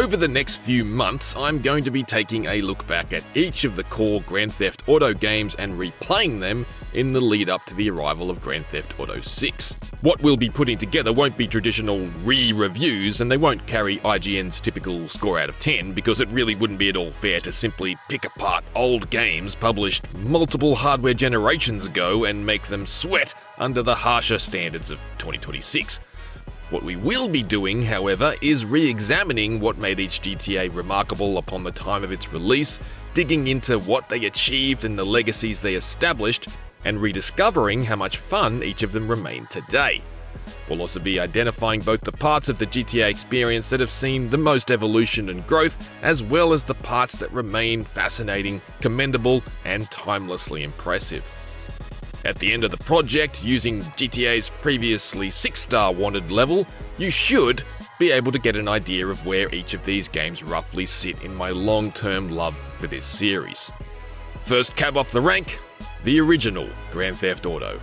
Over the next few months, I'm going to be taking a look back at each of the core Grand Theft Auto games and replaying them in the lead up to the arrival of Grand Theft Auto 6. What we'll be putting together won't be traditional re-reviews, and they won't carry IGN's typical score out of 10, because it really wouldn't be at all fair to simply pick apart old games published multiple hardware generations ago and make them sweat under the harsher standards of 2026. What we will be doing, however, is re-examining what made each GTA remarkable upon the time of its release, digging into what they achieved and the legacies they established, and rediscovering how much fun each of them remain today. We'll also be identifying both the parts of the GTA experience that have seen the most evolution and growth, as well as the parts that remain fascinating, commendable, and timelessly impressive. At the end of the project, using GTA's previously 6-star wanted level, you should be able to get an idea of where each of these games roughly sit in my long-term love for this series. First cab off the rank, the original Grand Theft Auto.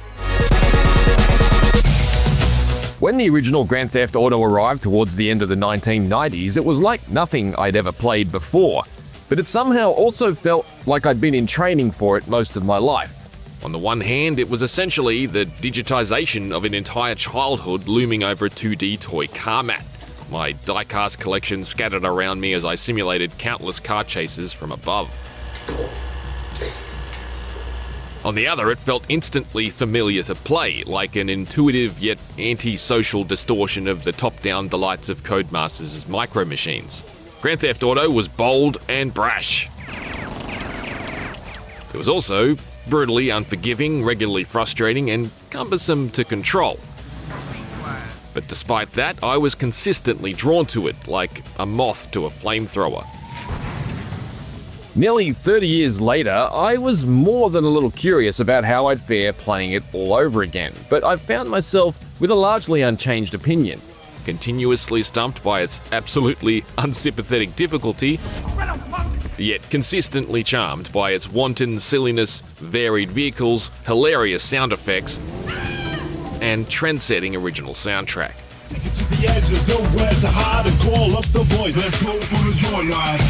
When the original Grand Theft Auto arrived towards the end of the 1990s, it was like nothing I'd ever played before, but it somehow also felt like I'd been in training for it most of my life. On the one hand, it was essentially the digitization of an entire childhood looming over a 2D toy car mat. My die-cast collection scattered around me as I simulated countless car chases from above. On the other, it felt instantly familiar to play, like an intuitive yet anti-social distortion of the top-down delights of Codemasters' micro machines. Grand Theft Auto was bold and brash. It was also brutally unforgiving, regularly frustrating, and cumbersome to control. But despite that, I was consistently drawn to it, like a moth to a flamethrower. Nearly 30 years later, I was more than a little curious about how I'd fare playing it all over again, but I've found myself with a largely unchanged opinion. Continuously stumped by its absolutely unsympathetic difficulty, yet consistently charmed by its wanton silliness, varied vehicles, hilarious sound effects, and trend-setting original soundtrack. Take it to the edge, there's nowhere to hide and call up the void. Let's go for the joyride.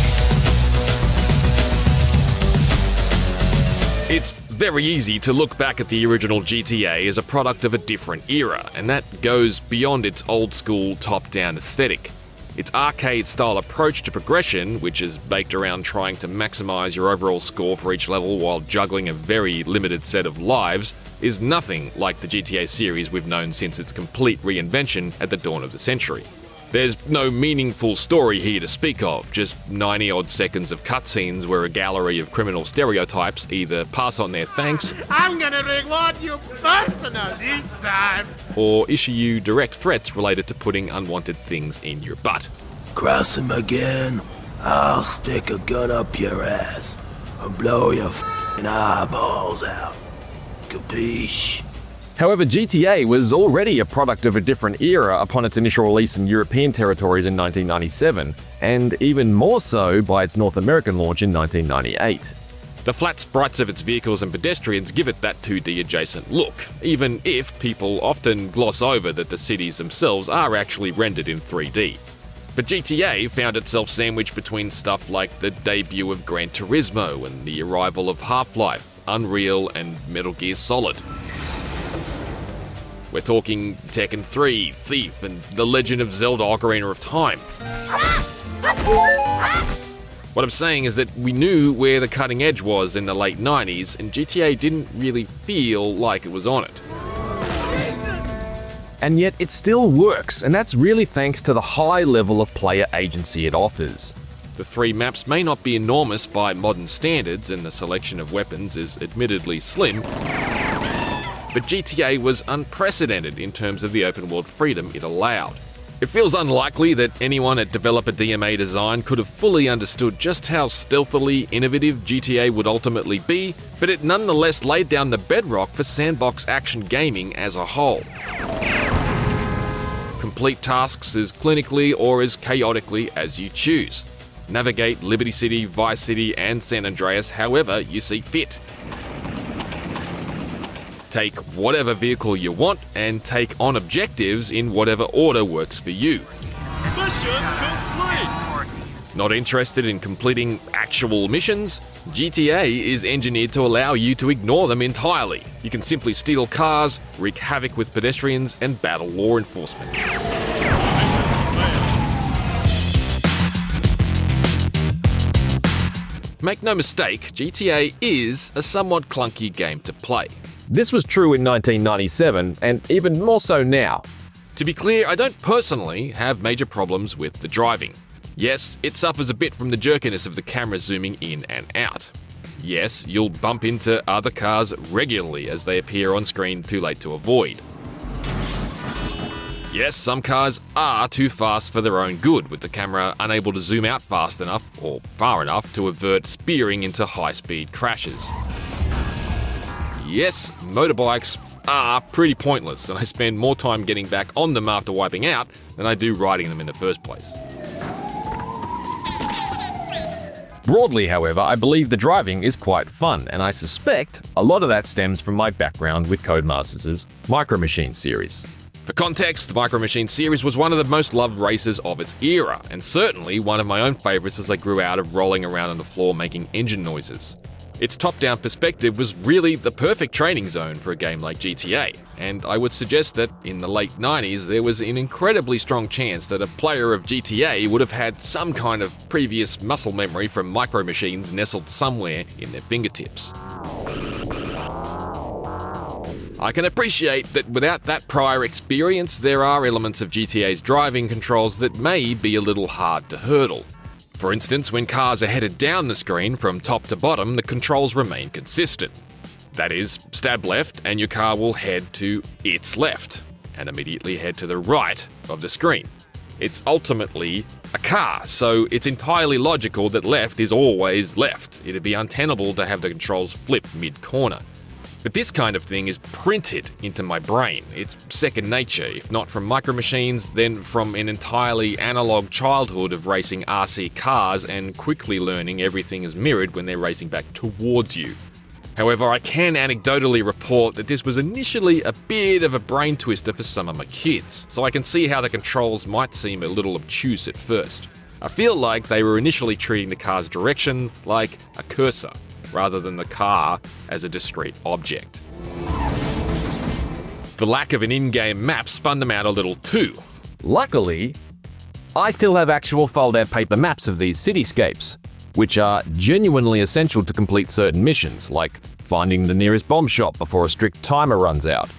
It's very easy to look back at the original GTA as a product of a different era, and that goes beyond its old-school top-down aesthetic. Its arcade-style approach to progression, which is baked around trying to maximize your overall score for each level while juggling a very limited set of lives, is nothing like the GTA series we've known since its complete reinvention at the dawn of the century. There's no meaningful story here to speak of, just 90-odd seconds of cutscenes where a gallery of criminal stereotypes either pass on their thanks, I'm gonna reward you personal this time, or issue you direct threats related to putting unwanted things in your butt. Cross him again, I'll stick a gun up your ass and blow your f***ing eyeballs out. Capiche? However, GTA was already a product of a different era upon its initial release in European territories in 1997, and even more so by its North American launch in 1998. The flat sprites of its vehicles and pedestrians give it that 2D adjacent look, even if people often gloss over that the cities themselves are actually rendered in 3D. But GTA found itself sandwiched between stuff like the debut of Gran Turismo and the arrival of Half-Life, Unreal, and Metal Gear Solid. We're talking Tekken 3, Thief, and The Legend of Zelda Ocarina of Time. What I'm saying is that we knew where the cutting edge was in the late 90s, and GTA didn't really feel like it was on it. And yet it still works, and that's really thanks to the high level of player agency it offers. The 3 maps may not be enormous by modern standards, and the selection of weapons is admittedly slim, but GTA was unprecedented in terms of the open-world freedom it allowed. It feels unlikely that anyone at developer DMA Design could have fully understood just how stealthily innovative GTA would ultimately be, but it nonetheless laid down the bedrock for sandbox action gaming as a whole. Complete tasks as clinically or as chaotically as you choose. Navigate Liberty City, Vice City, and San Andreas however you see fit. Take whatever vehicle you want and take on objectives in whatever order works for you. Mission complete! Not interested in completing actual missions? GTA is engineered to allow you to ignore them entirely. You can simply steal cars, wreak havoc with pedestrians, and battle law enforcement. Make no mistake, GTA is a somewhat clunky game to play. This was true in 1997, and even more so now. To be clear, I don't personally have major problems with the driving. Yes, it suffers a bit from the jerkiness of the camera zooming in and out. Yes, you'll bump into other cars regularly as they appear on screen too late to avoid. Yes, some cars are too fast for their own good, with the camera unable to zoom out fast enough or far enough to avert spearing into high-speed crashes. Yes, motorbikes are pretty pointless, and I spend more time getting back on them after wiping out than I do riding them in the first place. Broadly, however, I believe the driving is quite fun, and I suspect a lot of that stems from my background with Codemasters' Micro Machines series. For context, the Micro Machines series was one of the most loved races of its era, and certainly one of my own favourites as I grew out of rolling around on the floor making engine noises. Its top-down perspective was really the perfect training zone for a game like GTA, and I would suggest that in the late 90s there was an incredibly strong chance that a player of GTA would have had some kind of previous muscle memory from Micro Machines nestled somewhere in their fingertips. I can appreciate that without that prior experience, there are elements of GTA's driving controls that may be a little hard to hurdle. For instance, when cars are headed down the screen from top to bottom, the controls remain consistent. That is, stab left and your car will head to its left, and immediately head to the right of the screen. It's ultimately a car, so it's entirely logical that left is always left. It'd be untenable to have the controls flip mid-corner. But this kind of thing is printed into my brain. It's second nature, if not from Micro Machines, then from an entirely analog childhood of racing RC cars and quickly learning everything is mirrored when they're racing back towards you. However, I can anecdotally report that this was initially a bit of a brain twister for some of my kids, so I can see how the controls might seem a little obtuse at first. I feel like they were initially treating the car's direction like a cursor, rather than the car as a discrete object. The lack of an in-game map spun them out a little too. Luckily, I still have actual fold-out paper maps of these cityscapes, which are genuinely essential to complete certain missions, like finding the nearest bomb shop before a strict timer runs out.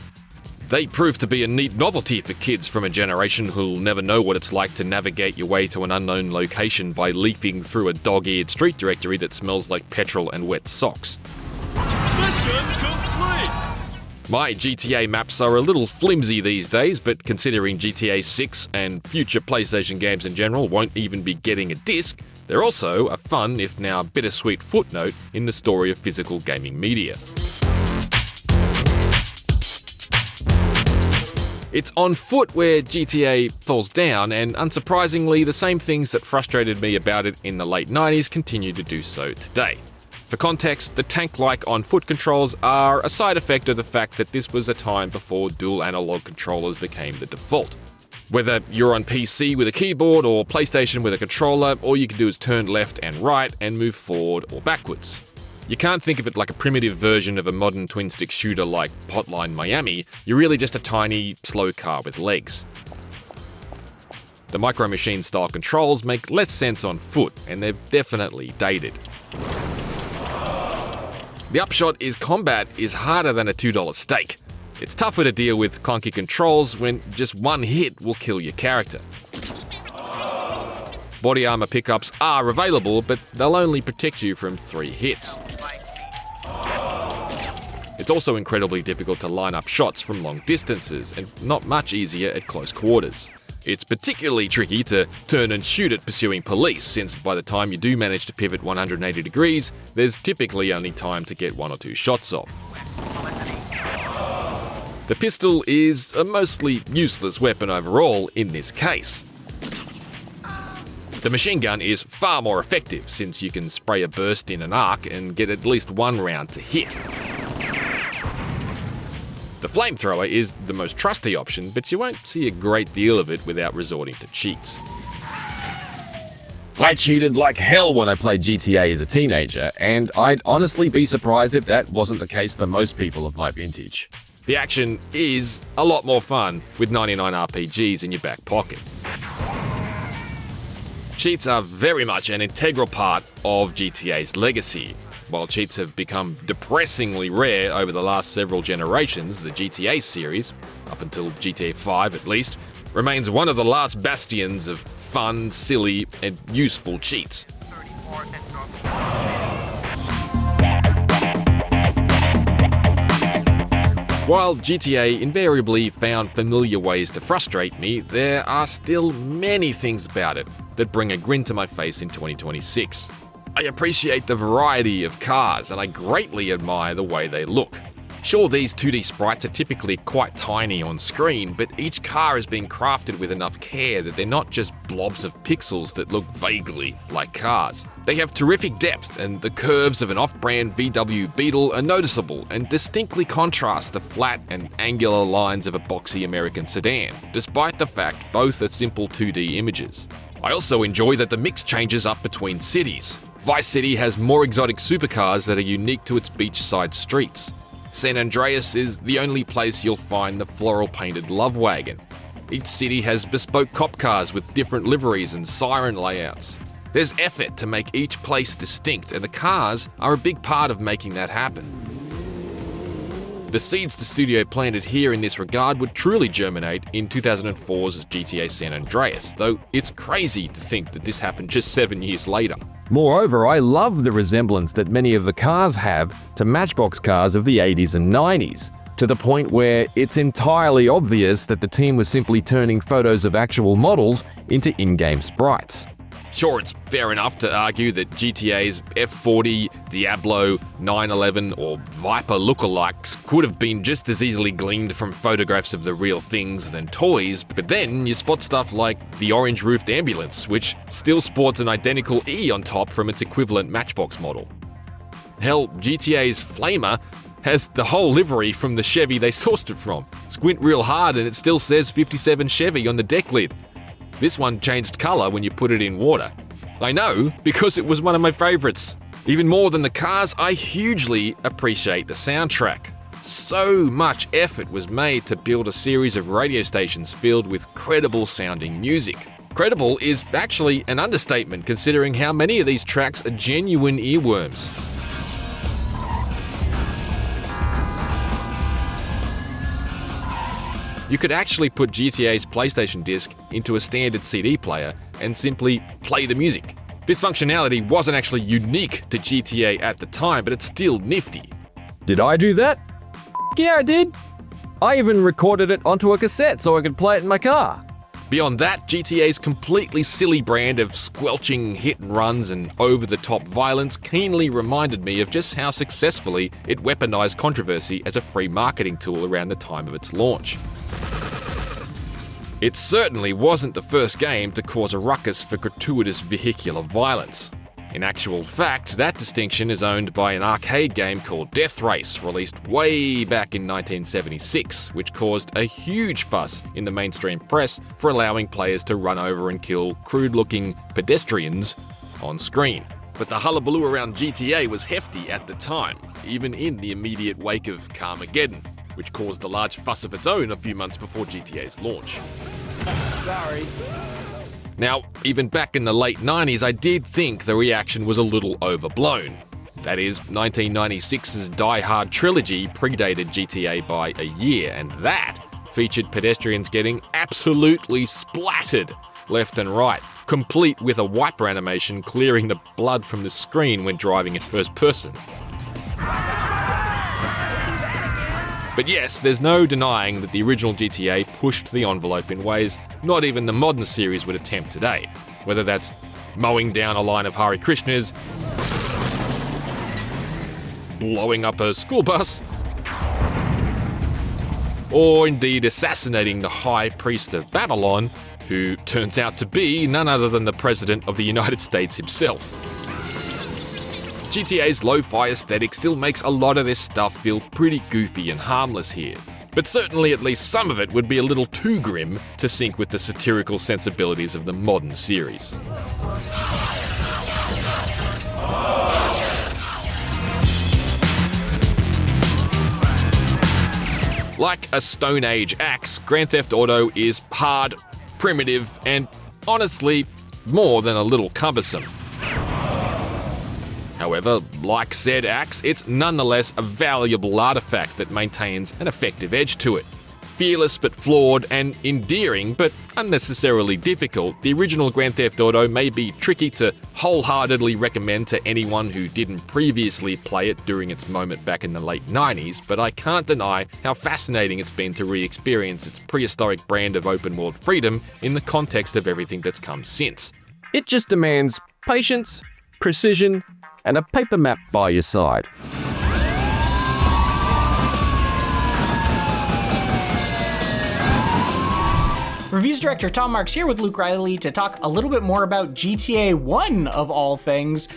They prove to be a neat novelty for kids from a generation who'll never know what it's like to navigate your way to an unknown location by leafing through a dog-eared street directory that smells like petrol and wet socks. Mission complete! My GTA maps are a little flimsy these days, but considering GTA 6 and future PlayStation games in general won't even be getting a disc, they're also a fun, if now bittersweet footnote in the story of physical gaming media. It's on foot where GTA falls down, and unsurprisingly, the same things that frustrated me about it in the late 90s continue to do so today. For context, the tank-like on-foot controls are a side effect of the fact that this was a time before dual analog controllers became the default. Whether you're on PC with a keyboard or PlayStation with a controller, all you can do is turn left and right and move forward or backwards. You can't think of it like a primitive version of a modern twin-stick shooter like Hotline Miami. You're really just a tiny, slow car with legs. The Micro Machines style controls make less sense on foot, and they're definitely dated. The upshot is combat is harder than a $2 steak. It's tougher to deal with clunky controls when just one hit will kill your character. Body armor pickups are available, but they'll only protect you from 3 hits. It's also incredibly difficult to line up shots from long distances, and not much easier at close quarters. It's particularly tricky to turn and shoot at pursuing police, since by the time you do manage to pivot 180 degrees, there's typically only time to get 1 or 2 shots off. The pistol is a mostly useless weapon overall in this case. The machine gun is far more effective, since you can spray a burst in an arc and get at least 1 round to hit. The flamethrower is the most trusty option, but you won't see a great deal of it without resorting to cheats. I cheated like hell when I played GTA as a teenager, and I'd honestly be surprised if that wasn't the case for most people of my vintage. The action is a lot more fun with 99 RPGs in your back pocket. Cheats are very much an integral part of GTA's legacy. While cheats have become depressingly rare over the last several generations, the GTA series, up until GTA 5 at least, remains one of the last bastions of fun, silly, and useful cheats. While GTA invariably found familiar ways to frustrate me, there are still many things about it that bring a grin to my face in 2026. I appreciate the variety of cars, and I greatly admire the way they look. Sure, these 2D sprites are typically quite tiny on screen, but each car is being crafted with enough care that they're not just blobs of pixels that look vaguely like cars. They have terrific depth, and the curves of an off-brand VW Beetle are noticeable and distinctly contrast the flat and angular lines of a boxy American sedan, despite the fact both are simple 2D images. I also enjoy that the mix changes up between cities. Vice City has more exotic supercars that are unique to its beachside streets. San Andreas is the only place you'll find the floral-painted Love Wagon. Each city has bespoke cop cars with different liveries and siren layouts. There's effort to make each place distinct, and the cars are a big part of making that happen. The seeds the studio planted here in this regard would truly germinate in 2004's GTA San Andreas, though it's crazy to think that this happened just 7 years later. Moreover, I love the resemblance that many of the cars have to Matchbox cars of the 80s and 90s, to the point where it's entirely obvious that the team was simply turning photos of actual models into in-game sprites. Sure, it's fair enough to argue that GTA's F40, Diablo, 911, or Viper lookalikes could have been just as easily gleaned from photographs of the real things than toys, but then you spot stuff like the orange-roofed ambulance, which still sports an identical E on top from its equivalent Matchbox model. Hell, GTA's Flamer has the whole livery from the Chevy they sourced it from. Squint real hard and it still says 57 Chevy on the deck lid. This one changed colour when you put it in water. I know, because it was one of my favourites. Even more than the cars, I hugely appreciate the soundtrack. So much effort was made to build a series of radio stations filled with credible sounding music. Credible is actually an understatement considering how many of these tracks are genuine earworms. You could actually put GTA's PlayStation disc into a standard CD player and simply play the music. This functionality wasn't actually unique to GTA at the time, but it's still nifty. Did I do that? Yeah, I did. I even recorded it onto a cassette so I could play it in my car. Beyond that, GTA's completely silly brand of squelching hit and runs and over-the-top violence keenly reminded me of just how successfully it weaponized controversy as a free marketing tool around the time of its launch. It certainly wasn't the first game to cause a ruckus for gratuitous vehicular violence. In actual fact, that distinction is owned by an arcade game called Death Race, released way back in 1976, which caused a huge fuss in the mainstream press for allowing players to run over and kill crude-looking pedestrians on screen. But the hullabaloo around GTA was hefty at the time, even in the immediate wake of Carmageddon, which caused a large fuss of its own a few months before GTA's launch. Sorry. Now, even back in the late 90s, I did think the reaction was a little overblown. That is, 1996's Die Hard trilogy predated GTA by a year, and that featured pedestrians getting absolutely splattered left and right, complete with a wiper animation clearing the blood from the screen when driving in first person. But yes, there's no denying that the original GTA pushed the envelope in ways not even the modern series would attempt today. Whether that's mowing down a line of Hare Krishnas, blowing up a school bus, or indeed assassinating the High Priest of Babylon, who turns out to be none other than the President of the United States himself. GTA's lo-fi aesthetic still makes a lot of this stuff feel pretty goofy and harmless here. but certainly at least some of it would be a little too grim to sync with the satirical sensibilities of the modern series. Like a Stone Age axe, Grand Theft Auto is hard, primitive, and honestly, more than a little cumbersome. However, like said axe, it's nonetheless a valuable artefact that maintains an effective edge to it. Fearless but flawed and endearing but unnecessarily difficult, the original Grand Theft Auto may be tricky to wholeheartedly recommend to anyone who didn't previously play it during its moment back in the late 90s, but I can't deny how fascinating it's been to re-experience its prehistoric brand of open world freedom in the context of everything that's come since. It just demands patience, precision, and a paper map by your side. Reviews director Tom Marks here with Luke Reilly to talk a little bit more about GTA 1 of all things.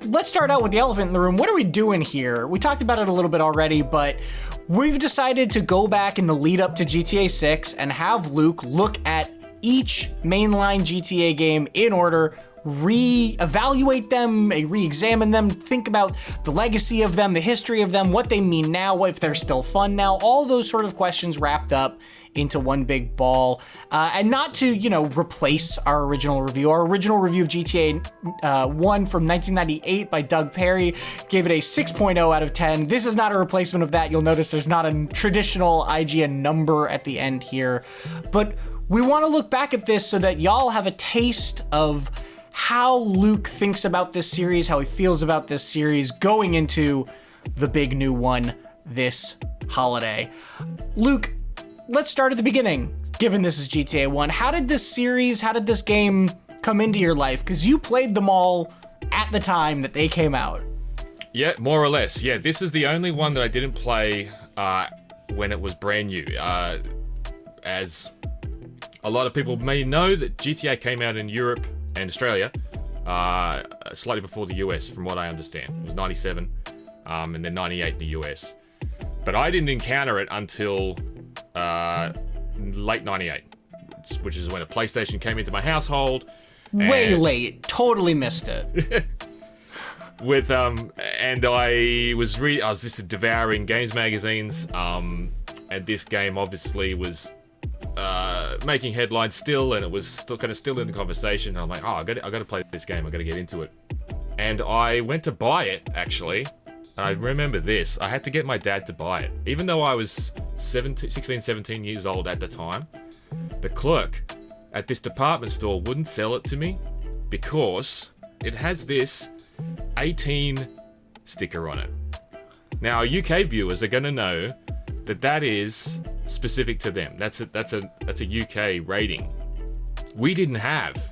Let's start out with the elephant in the room. What are we doing here? We talked about it a little bit already, but we've decided to go back in the lead up to GTA 6 and have Luke look at each mainline GTA game in order, re-evaluate them, re-examine them, think about the legacy of them, the history of them, what they mean now, what if they're still fun now, all those sort of questions wrapped up into one big ball. And not to, replace our original review. Our original review of GTA 1 from 1998 by Doug Perry gave it a 6.0 out of 10. This is not a replacement of that. You'll notice there's not a traditional IGN number at the end here. But we want to look back at this so that y'all have a taste of how Luke thinks about this series, how he feels about this series going into the big new one this holiday. Luke, let's start at the beginning, given this is GTA 1. How did this game come into your life? Because you played them all at the time that they came out. Yeah, more or less. Yeah, this is the only one that I didn't play when it was brand new. As a lot of people may know, that GTA came out in Europe and Australia slightly before the US, from what I understand. It was 97 and then 98 in the US. But I didn't encounter it until late 98, which is when a PlayStation came into my household. Way late. Totally missed it. And I was just devouring games magazines, and this game obviously was making headlines still, and it was still in the conversation. And I'm like, I got to play this game. I got to get into it. And I went to buy it, actually. I remember this. I had to get my dad to buy it. Even though I was 16, 17 years old at the time, the clerk at this department store wouldn't sell it to me because it has this 18 sticker on it. Now, UK viewers are going to know that is specific to them. That's a UK rating. We didn't have,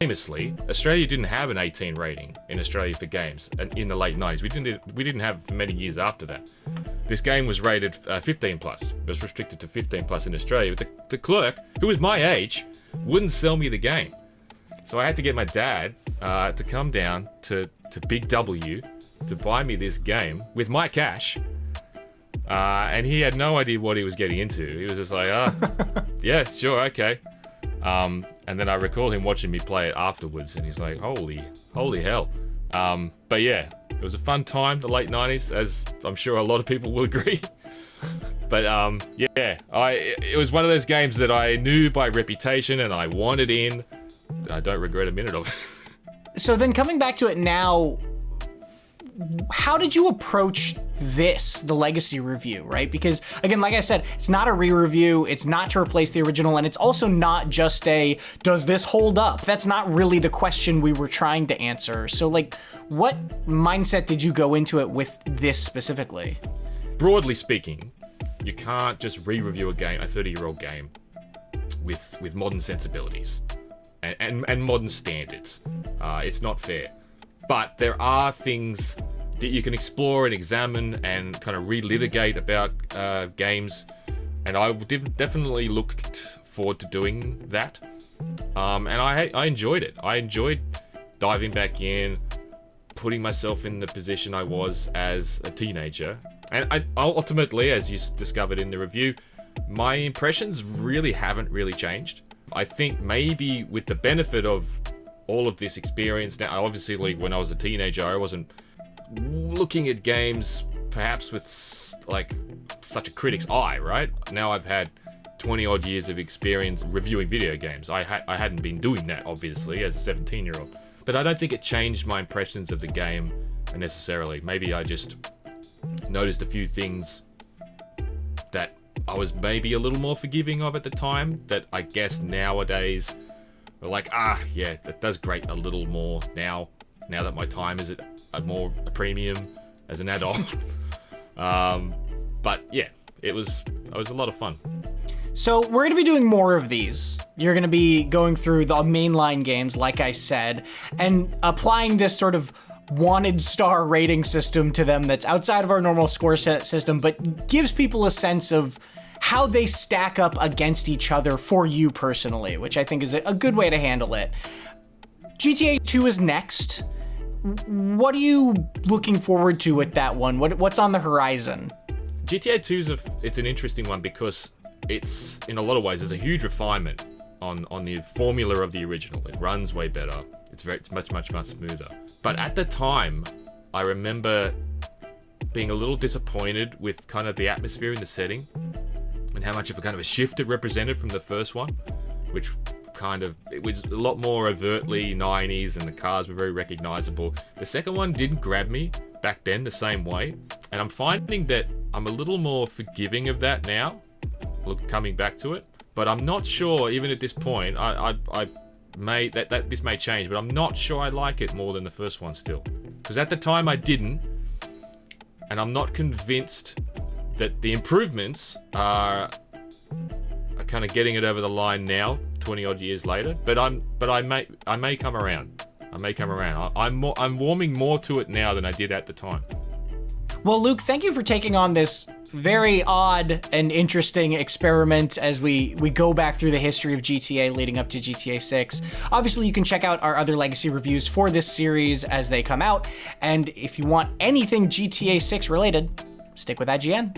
famously, Australia didn't have an 18 rating in Australia for games in the late 90s. We didn't have for many years after that. This game was rated 15 plus. It was restricted to 15 plus in Australia. But the clerk, who was my age, wouldn't sell me the game. So I had to get my dad to come down to Big W to buy me this game with my cash. And he had no idea what he was getting into. He was just like, yeah, sure, okay. And then I recall him watching me play it afterwards, and he's like, holy hell. But yeah, it was a fun time, the late 90s, as I'm sure a lot of people will agree. But it was one of those games that I knew by reputation and I wanted in. I don't regret a minute of it. So then coming back to it now, how did you approach the legacy review, right? Because again, like I said, it's not a re-review, it's not to replace the original, and it's also not just does this hold up? That's not really the question we were trying to answer. So what mindset did you go into it with this specifically? Broadly speaking, you can't just re-review a 30-year-old game with modern sensibilities and modern standards. It's not fair. But there are things that you can explore and examine and kind of relitigate about games, and I definitely looked forward to doing that. And I enjoyed it. I enjoyed diving back in, putting myself in the position I was as a teenager. And I ultimately, as you discovered in the review, my impressions really haven't really changed. I think maybe with the benefit of all of this experience now, obviously when I was a teenager, I wasn't looking at games perhaps with like such a critic's eye, right? Now I've had 20 odd years of experience reviewing video games. I hadn't been doing that, obviously, as a 17-year-old. But I don't think it changed my impressions of the game necessarily. Maybe I just noticed a few things that I was maybe a little more forgiving of at the time that I guess nowadays are like, yeah, that does grate a little more now that my time is at a premium as an adult. But yeah, it was a lot of fun. So we're going to be doing more of these. You're going to be going through the mainline games, like I said, and applying this sort of wanted star rating system to them that's outside of our normal score set system, but gives people a sense of how they stack up against each other for you personally, which I think is a good way to handle it. GTA 2 is next. What are you looking forward to with that one? What's on the horizon? GTA 2 it's an interesting one because it's, in a lot of ways, there's a huge refinement on the formula of the original. It runs way better. It's much smoother. But at the time, I remember being a little disappointed with kind of the atmosphere and the setting and how much of a kind of a shift it represented from the first one, which it was a lot more overtly 90s and the cars were very recognizable. The second one didn't grab me back then the same way, and I'm finding that I'm a little more forgiving of that now, coming back to it. But I'm not sure, even at this point, this may change, but I'm not sure I like it more than the first one still. Because at the time I didn't, and I'm not convinced that the improvements are kind of getting it over the line now, 20 odd years later. But I may come around. I'm warming more to it now than I did at the time. Well, Luke, thank you for taking on this very odd and interesting experiment as we go back through the history of GTA leading up to GTA 6. Obviously, you can check out our other legacy reviews for this series as they come out. And if you want anything GTA 6 related, stick with IGN.